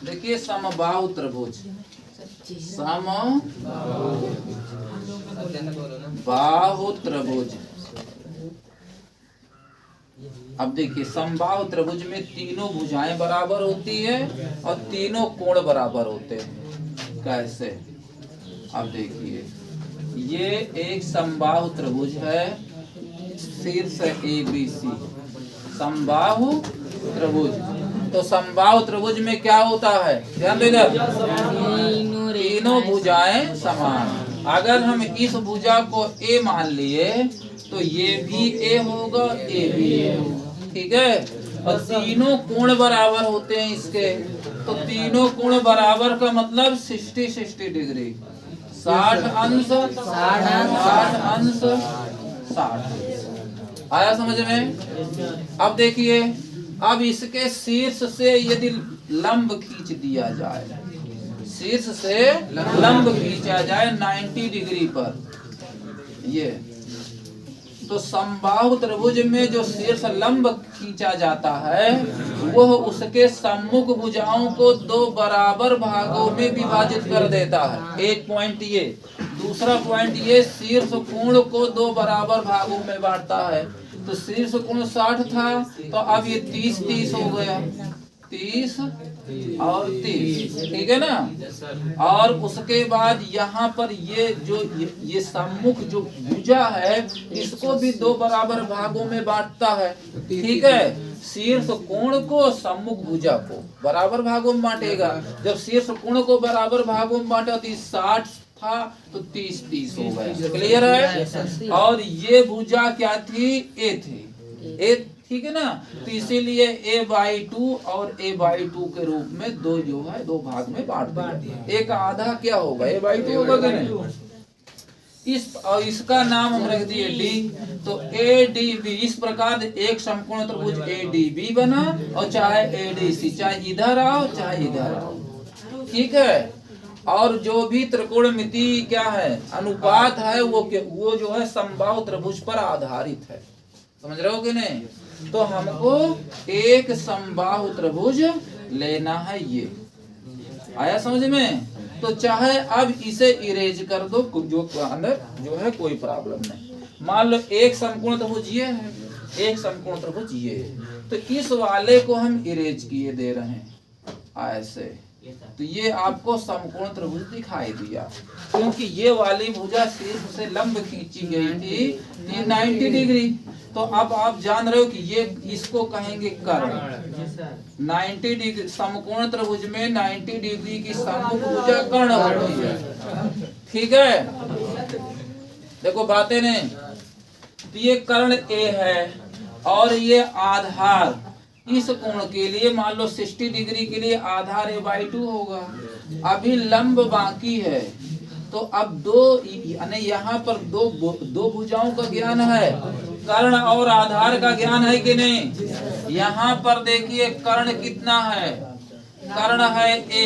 देखिए समबाहु त्रिभुज, समबाहु त्रिभुज। अब देखिए समबाहु त्रिभुज में तीनों भुजाएं बराबर होती है और तीनों कोण बराबर होते हैं। कैसे? अब देखिए ये एक समबाहु त्रिभुज है, शीर्ष ABC, समबाहु त्रिभुज। तो समबाहु त्रिभुज में क्या होता है, ध्यान दो इधर, तीनों भुजाएं समान। अगर हम इस भुजा को A मान लिए तो ये भी A होगा, ये भी A होगा, ठीक है। और तीनों कोण बराबर होते हैं इसके, तो तीनों कोण बराबर का मतलब 60 डिग्री, 60 अंश 60। आया समझ में? अब देखिए, अब इसके शीर्ष से यदि लंब खींच दिया जाए, शीर्ष से लंब खींचा जाए 90 डिग्री पर, ये तो समबाहु त्रिभुज में जो शीर्ष लंब खींचा जाता है वह उसके सम्मुख भुजाओं को दो बराबर भागों में विभाजित कर देता है। एक पॉइंट ये, दूसरा पॉइंट ये, शीर्ष कोण को दो बराबर भागों में बांटता है। तो शीर्ष कोण 60 था, तो अब ये 30 हो गया, 30 और 30, ठीक है ना। और उसके बाद यहाँ पर ये सम्मुख जो भुजा है इसको भी दो बराबर भागों में बांटता है, ठीक है। शीर्ष कोण को सम्मुख भुजा को बराबर भागों में बांटेगा। जब शीर्ष कोण को बराबर भागों में बांटा तो 60 था तो 30 हो गया, क्लियर है। और ये भुजा क्या थी, A थी, A, ठीक है ना। तो इसीलिए A/2 और A/2 के रूप में दो जो है दो भाग में बांट दिया। एक आधा क्या होगा, A/2 होगा कि नहीं। और इसका नाम हम रख दिए D। तो ADB, इस प्रकार एक समकोण त्रिभुज ADB बना, और चाहे ADC, चाहे इधर आओ चाहे इधर आओ, ठीक है। और जो भी त्रिकोणमिति क्या है, अनुपात है, वो जो है समबाहु त्रिभुज पर आधारित है, समझ रहे हो कि नहीं। तो हमको एक समबाहु त्रिभुज लेना है, ये आया समझ में। तो चाहे अब इसे इरेज कर दो, जो अंदर जो है कोई प्रॉब्लम नहीं। मान लो एक समकोण त्रिभुज ये है, एक समकोण त्रिभुज ये है, तो इस वाले को हम इरेज किए दे रहे हैं ऐसे। तो ये आपको समकोण त्रिभुज दिखाई दिया, क्योंकि ये वाली भुजा शीर्ष से लंब खींची गई थी 90 डिग्री। तो अब आप जान रहे हो कि ये इसको कहेंगे कर्ण। 90 डिग्री समकोण त्रिभुज में 90 डिग्री की सम्मुख भुजा कर्ण होती है, ठीक है। देखो बातें ने, तो ये कर्ण A है और ये आधार इस कोण के लिए मान लो 60 डिग्री के लिए आधार A/2 होगा। अभी लंब बाकी है, तो अब दो यानी यहाँ पर दो भुजाओं का ज्ञान है, कर्ण और आधार का ज्ञान है कि नहीं। यहाँ पर देखिए कर्ण कितना है, कर्ण है A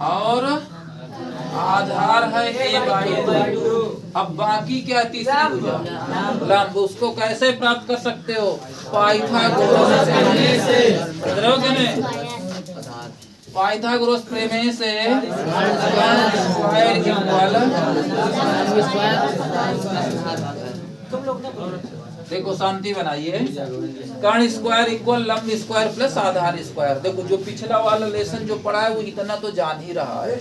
और आधार है A/2। अब बाकी क्या, तीसरी भुजा लंब, उसको कैसे प्राप्त कर सकते हो, पाइथागोरस प्रमेय से, पाइथागोरस प्रमेय से देखो शांति बनाइए, कर्ण स्क्वायर इक्वल लंब स्क्वायर प्लस आधार स्क्वायर। देखो जो पिछला वाला लेसन जो पढ़ा है वो इतना तो जान ही रहा है,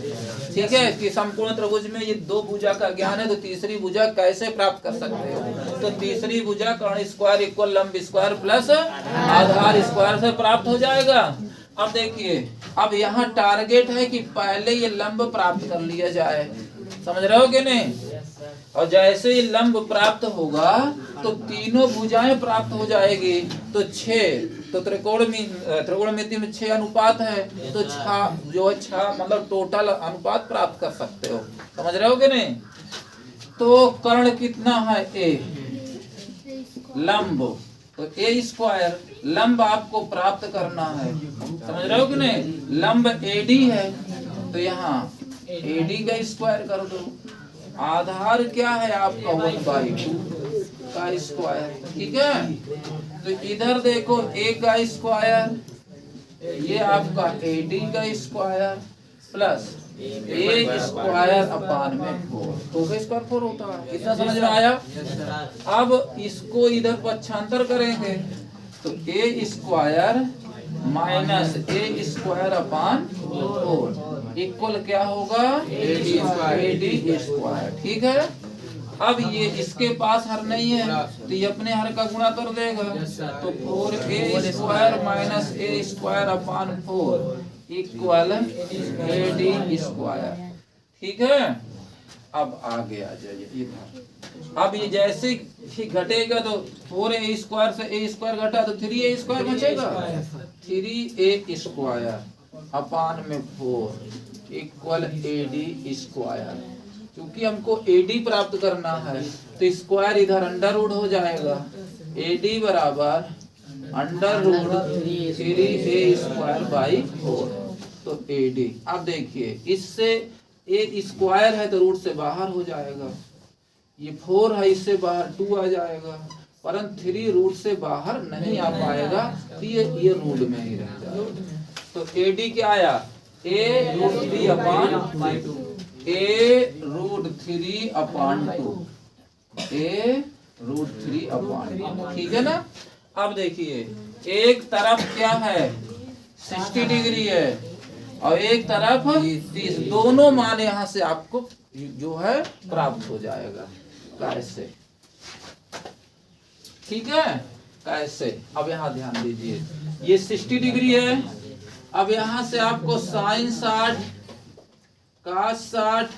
ठीक है, कि समकोण त्रिभुज में ये दो भुजा का ज्ञान है, तो तीसरी भुजा कैसे प्राप्त कर सकते हो। तो तीसरी भुजा कर्ण स्क्वायर इक्वल लंब स्क्वायर प्लस आधार स्क्वायर से प्राप्त हो जाएगा। अब देखिए, अब यहाँ टारगेट है कि पहले ये लंब प्राप्त कर लिया जाए, समझ रहे हो कि नहीं। और जैसे ही लंब प्राप्त होगा तो तीनों भुजाएं प्राप्त हो जाएगी। तो 6, तो त्रिकोणमिति में 6 अनुपात है, तो 6 जो है 6 मतलब टोटल अनुपात प्राप्त कर सकते हो, समझ रहे हो कि नहीं। तो कर्ण कितना है A, लंब तो A², लंब आपको प्राप्त करना है, समझ रहे हो कि नहीं। लंब AD है, तो यहाँ AD का स्क्वायर कर दो। आधार क्या है आपका 1/2 का स्क्वायर, ठीक है। तो इधर देखो A का स्क्वायर ये आपका AD का square plus A square upon में 4, 2 का स्क्वायर 4 होता है। कितना समझ में आया? अब इसको इधर पक्षांतर करेंगे तो A square minus A square upon 4 equal क्या होगा? AD square. ठीक है। अब ये इसके पास हर नहीं है तो ये अपने हर का गुणा कर देगा, तो 4A square minus A square upon 4 equal AD square. ठीक है। अब आगे आ जाइए इधर। अब ये जैसे ही घटेगा तो 4A स्क्वायर से A स्क्वायर घटा तो 3A स्क्वायर बचेगा, 3A स्क्वायर अपान में 4 इक्वल AD स्क्वायर। क्योंकि हमको AD प्राप्त करना है तो स्क्वायर इधर अंडर रूट हो जाएगा, AD बराबर under root 3A square by 4, तो AD। अब देखिए इससे A स्क्वायर है तो रूट से बाहर हो जाएगा, ये 4 है इससे बाहर 2 आ जाएगा, परंतु 3 रूट से बाहर नहीं आ पाएगा तो ये रूट में ही रह जाएगा। तो AD क्या आया? A root 3 upon 2, A root 3 upon 2, A root 3 upon 2। ठीक है ना। अब देखिए एक तरफ क्या है 60 डिग्री है और एक तरफ 30, दोनों मान यहाँ से आपको जो है प्राप्त हो जाएगा। कैसे? ठीक है, कैसे? अब यहाँ ध्यान दीजिए, ये 60 डिग्री है। अब यहाँ से आपको साइन 60, cos 60,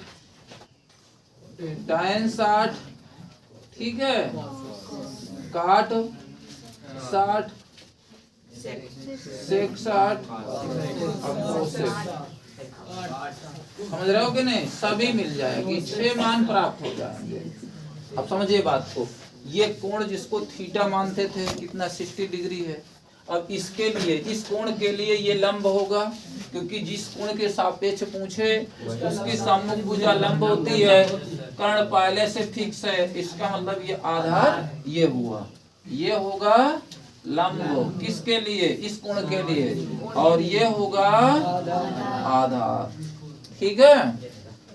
tan 60, ठीक है, काट 60, सेक 60, समझ रहे हो कि नहीं? सभी मिल जाएगी, 6 मान प्राप्त हो जाएंगे। अब समझिए बात को, ये कोण जिसको थीटा मानते थे कितना 60 डिग्री है। अब इसके लिए, इस कोण के लिए ये लंब होगा, क्योंकि जिस कोण के सापेक्ष पूछे उसकी सम्मुख भुजा लंब होती है, कर्ण पहले से फिक्स है, इसका मतलब ये आधार ये हुआ, ये होगा लंब किसके लिए? इस कोण के लिए, और ये होगा आधार। ठीक है।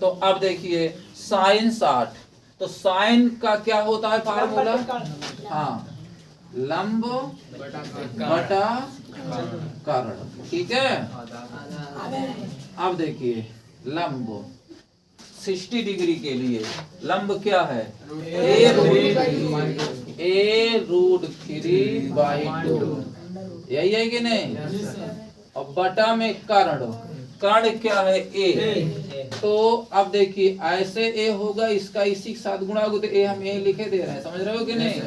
तो अब देखिए साइन 60, तो साइन का क्या होता है फार्मूला? हाँ, लंब बटा कर्ण। ठीक है। अब देखिए लंब 60 डिग्री के लिए लंब क्या है? A रूट 3 बाई 2, यही है कि नहीं? और बटा में कर्ण, कर्ण क्या है? A। तो अब देखिए ऐसे A होगा, इसका इसी के साथ गुणा होगा तो A हम यही लिखे दे रहे हैं, समझ रहे हो कि नहीं?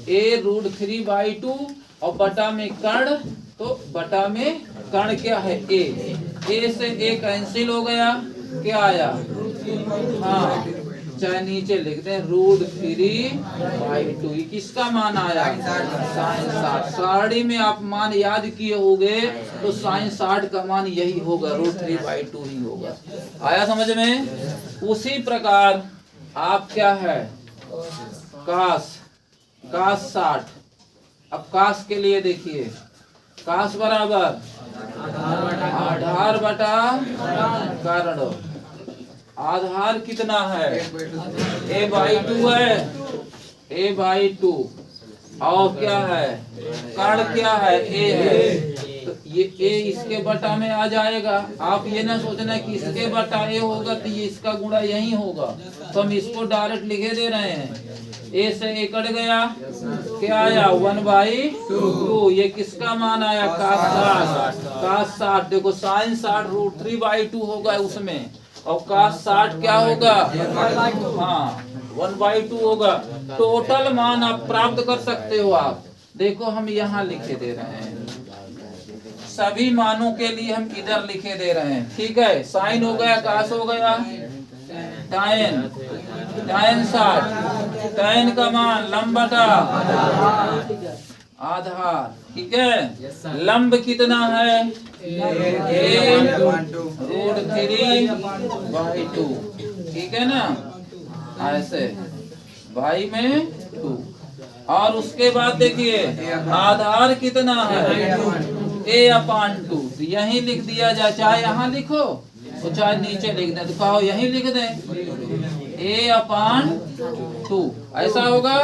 A रूट 3 बाई 2 और बटा में कर्ण, तो बटा में कर्ण क्या है? A से A कैंसिल हो गया, क्या आया? हाँ, चाहे नीचे लिखते हैं रूट 3 बाई 2, किसका मान आया? साइन 60। सारणी में आप मान याद किए होंगे तो साइन 60 का मान यही होगा, रूट 3 बाई 2 ही होगा। आया समझ में? उसी प्रकार आप क्या है कास 60। अब कास के लिए देखिए, कास बराबर आधार बटा कर्ण। आधार कितना है? A बाई 2 है, A बाई 2, और क्या है? कर्ण क्या है? A है, तो ये A इसके बटा में आ जाएगा। आप ये ना सोचना कि इसके बटा A होगा तो ये इसका गुणा यही होगा, तो हम इसको डायरेक्ट लिखे दे रहे हैं। A से A कट गया, क्या आया? 1 बाई 2। ये किसका मान आया? cos 60। देखो साइन 60 रूट 3 बाई 2 होगा उसमें, और cos 60 क्या होगा? हाँ, 1 बाई 2 होगा। टोटल मान आप प्राप्त कर सकते हो। आप देखो हम यहाँ लिखे दे रहे हैं, सभी मानों के लिए हम इधर लिखे दे रहे हैं। ठीक है, साइन हो गया, cos हो गया, tan 60, tan का मान लंब बटा आधार। ठीक है। लंब कितना है? A root 3 by 2। ठीक है ना, ऐसे बाई में 2। और उसके बाद देखिए आधार कितना है? a upon 2, तो यहीं लिख दिया जाए, चाहे यहाँ लिखो और चाहे नीचे लिख दें, तो कहो यहीं लिख दें a upon 2, ऐसा होगा।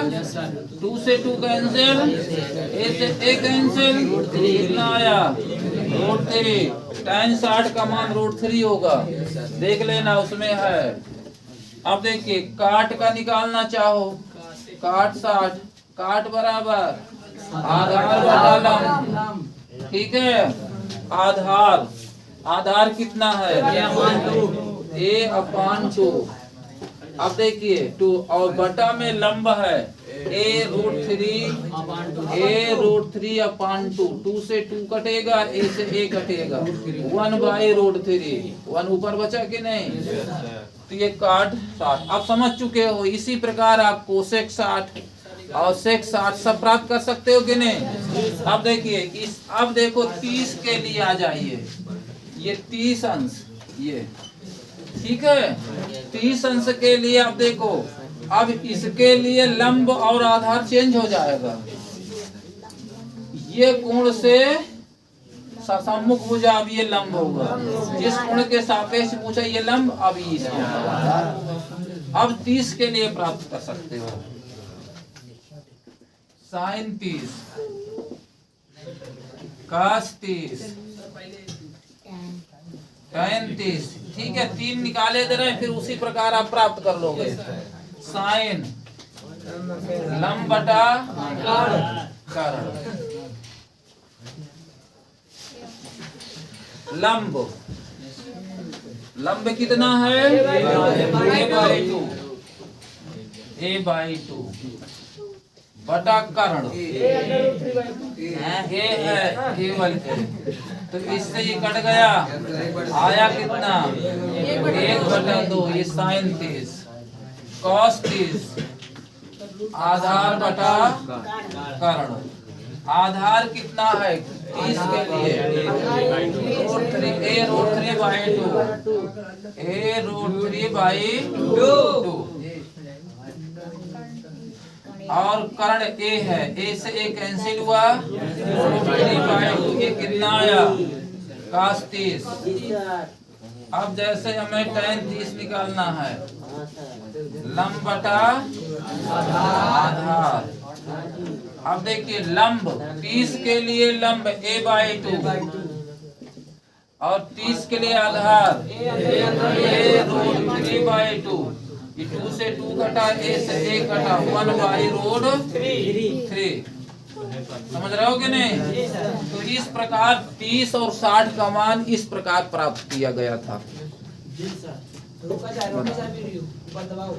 2 से 2 कैंसिल, a से a कैंसिल, कितना आया √3, tan 60 का मान √3 होगा, देख लेना उसमें है। अब देखिए काट का निकालना चाहो, काट 60, काट बराबर आधार बटा लंब, ठीक है। आधार, आधार कितना है a upon 2। अब देखिए 2 और बटा में लंब है a√3 upon 2, 2 से 2 कटेगा, a से a कटेगा, 1/√3, 1 ऊपर बचा कि नहीं, तो ये काट 60। अब समझ चुके हो। इसी प्रकार आप कोसेक 60 और सेक 60 सब प्राप्त कर सकते हो कि नहीं। अब देखिए अब देखो 30 के लिए आ जाइए, ये 30 अंश, ये ठीक है। 30 अंश के लिए अब देखो, अब इसके लिए लंब और आधार चेंज हो जाएगा। ये कोण से सम्मुख भुजा, अब ये लंब होगा, जिस कोण के सापेक्ष पूछा ये लंब, अब इस अब 30 के लिए प्राप्त कर सकते हो। sin 30, cos 30, tan 30, ठीक है। 3 निकाले दे रहे, फिर उसी प्रकार आप प्राप्त कर लोगे। साइन लंब बटा कर्ण, लंब, लंब कितना है a/2 बटा कर्ण ये है केवल के, तो इससे ये कट गया, आया कितना 1/2, ये sin 30, cos 30, आधार बटा कर्ण। आधार कितना है 30 के लिए a√3/2 और कर्ण a है, a से a कैंसिल हुआ, √3/2, ये कितना आया cos 30। अब जैसे हमें tan 30 निकालना है, लंब बटा आधार। अब देखिए लंब 30 के लिए लंब a/2 और 30 के लिए आधार a√3/2, ये 2 से 2 कटा, a से a कटा, 1/√3। समझ रहे हो कि नहीं। तो इस प्रकार 30 और 60 का मान इस प्रकार प्राप्त किया गया था। रुका जाए वीडियो पर दबाओ।